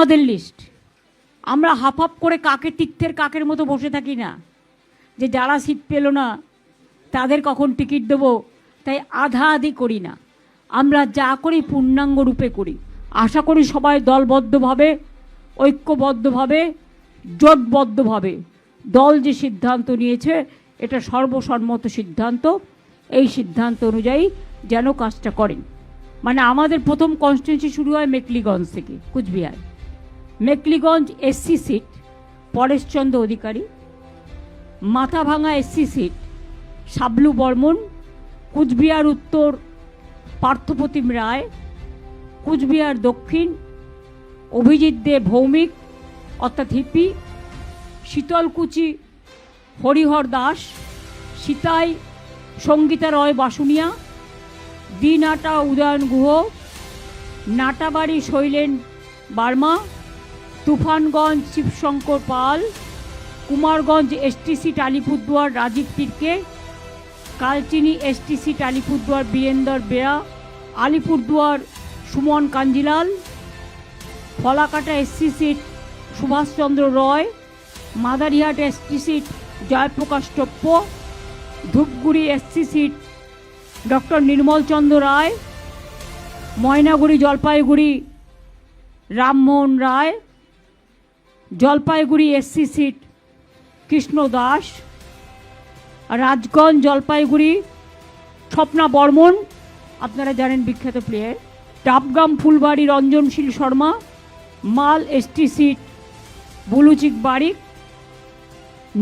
আমাদের লিস্ট। আমরা half half করে কাকের তীর্থের কাকের মতো বসে থাকি না যে যারা সিট পেল না তাদের কখন টিকিট দেবো, তাই আধা আধি করি না। আমরা যা করি পূর্ণাঙ্গ রূপে করি। আশা করি সবাই দলবদ্ধভাবে, ঐক্যবদ্ধভাবে, জোটবদ্ধভাবে দল যে সিদ্ধান্ত নিয়েছে এটা সর্বসম্মত সিদ্ধান্ত। এই সিদ্ধান্ত অনুযায়ী যেন কাজটা করেন। মানে আমাদের প্রথম কনস্টিটিউয়েন্সি শুরু হয় মেকলিগঞ্জ থেকে, Coochbehar. Mekliganj SC seat Pareshchandra Adhikari, Mathabhanga SC seat Sablu Barman, Coochbehar উত্তর পার্থপ্রতিম রায়, কুচবিহার দক্ষিণ অভিজিৎ দে ভৌমিক অর্থাৎ Hippy, Sitalkuchi Harihar Das, Sitai Sangita Roy Basunia, Dinhata Udayan Guha, Natabari Sailen Barma, Tufanganj Shibshankar Pal, Kumarganj STC Alipurduar Rajib Tirkey, Kalchini STC Alipurduar Birendar Bera, Alipurduar Suman Kanjilal, Falakata SC seat Subhashchandra Roy, Madarihat ST seat Jayprakash Toppo, Dhupguri SC seat doctor Nirmalchandra রায়, ময়নাগুড়ি জলপাইগুড়ি রামমোহন রায়, জলপাইগুড়ি এসসি সিট কৃষ্ণ দাস, রাজগঞ্জ জলপাইগুড়ি স্বপ্না বর্মন, আপনারা জানেন বিখ্যাত প্লেয়ার, ডাবগ্রাম ফুলবাড়ি রঞ্জনশীল শর্মা, মাল এসটি সিট বুলুচিক বারিক,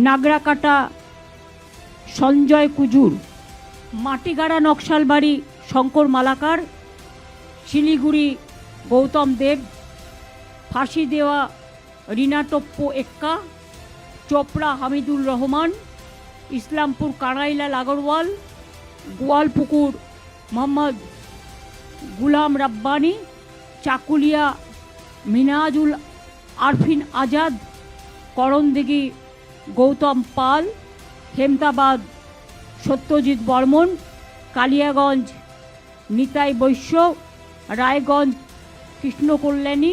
নাগরাকাটা সঞ্জয় কুজুর, মাটিগাড়া নকশালবাড়ি শঙ্কর মালাকার, শিলিগুড়ি গৌতম দেব, ফাঁসি দেওয়া রিনা টপ্পো এক্কা, চোপড়া হামিদুর রহমান, ইসলামপুর কানাইলাল আগরওয়াল, গোয়ালপুকুর মোহাম্মদ গুলাম রাব্বানি, চাকুলিয়া মিনাজুল আরফিন আজাদ, করণদিঘি গৌতম পাল, হেমতাবাদ সত্যজিৎ বর্মন, কালিয়াগঞ্জ নিতাই বৈশ্য, রায়গঞ্জ কৃষ্ণ কল্যাণী,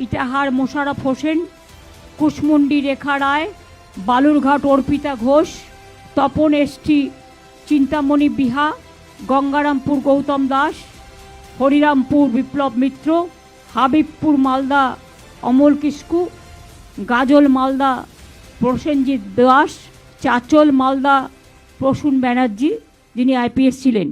ইটাহার মোশারফ হোসেন, কুশমুন্ডি রেখা রায়, বালুরঘাট অর্পিতা ঘোষ, তপন এসটি চিন্তামণি বিহা, গঙ্গারামপুর গৌতম দাস, হরিরামপুর বিপ্লব মিত্র, হাবিবপুর মালদা অমল কিস্কু, গাজল মালদা প্রসেনজিৎ দাস, চাচল মালদা প্রসূন ব্যানার্জি যিনি আইপিএস ছিলেন।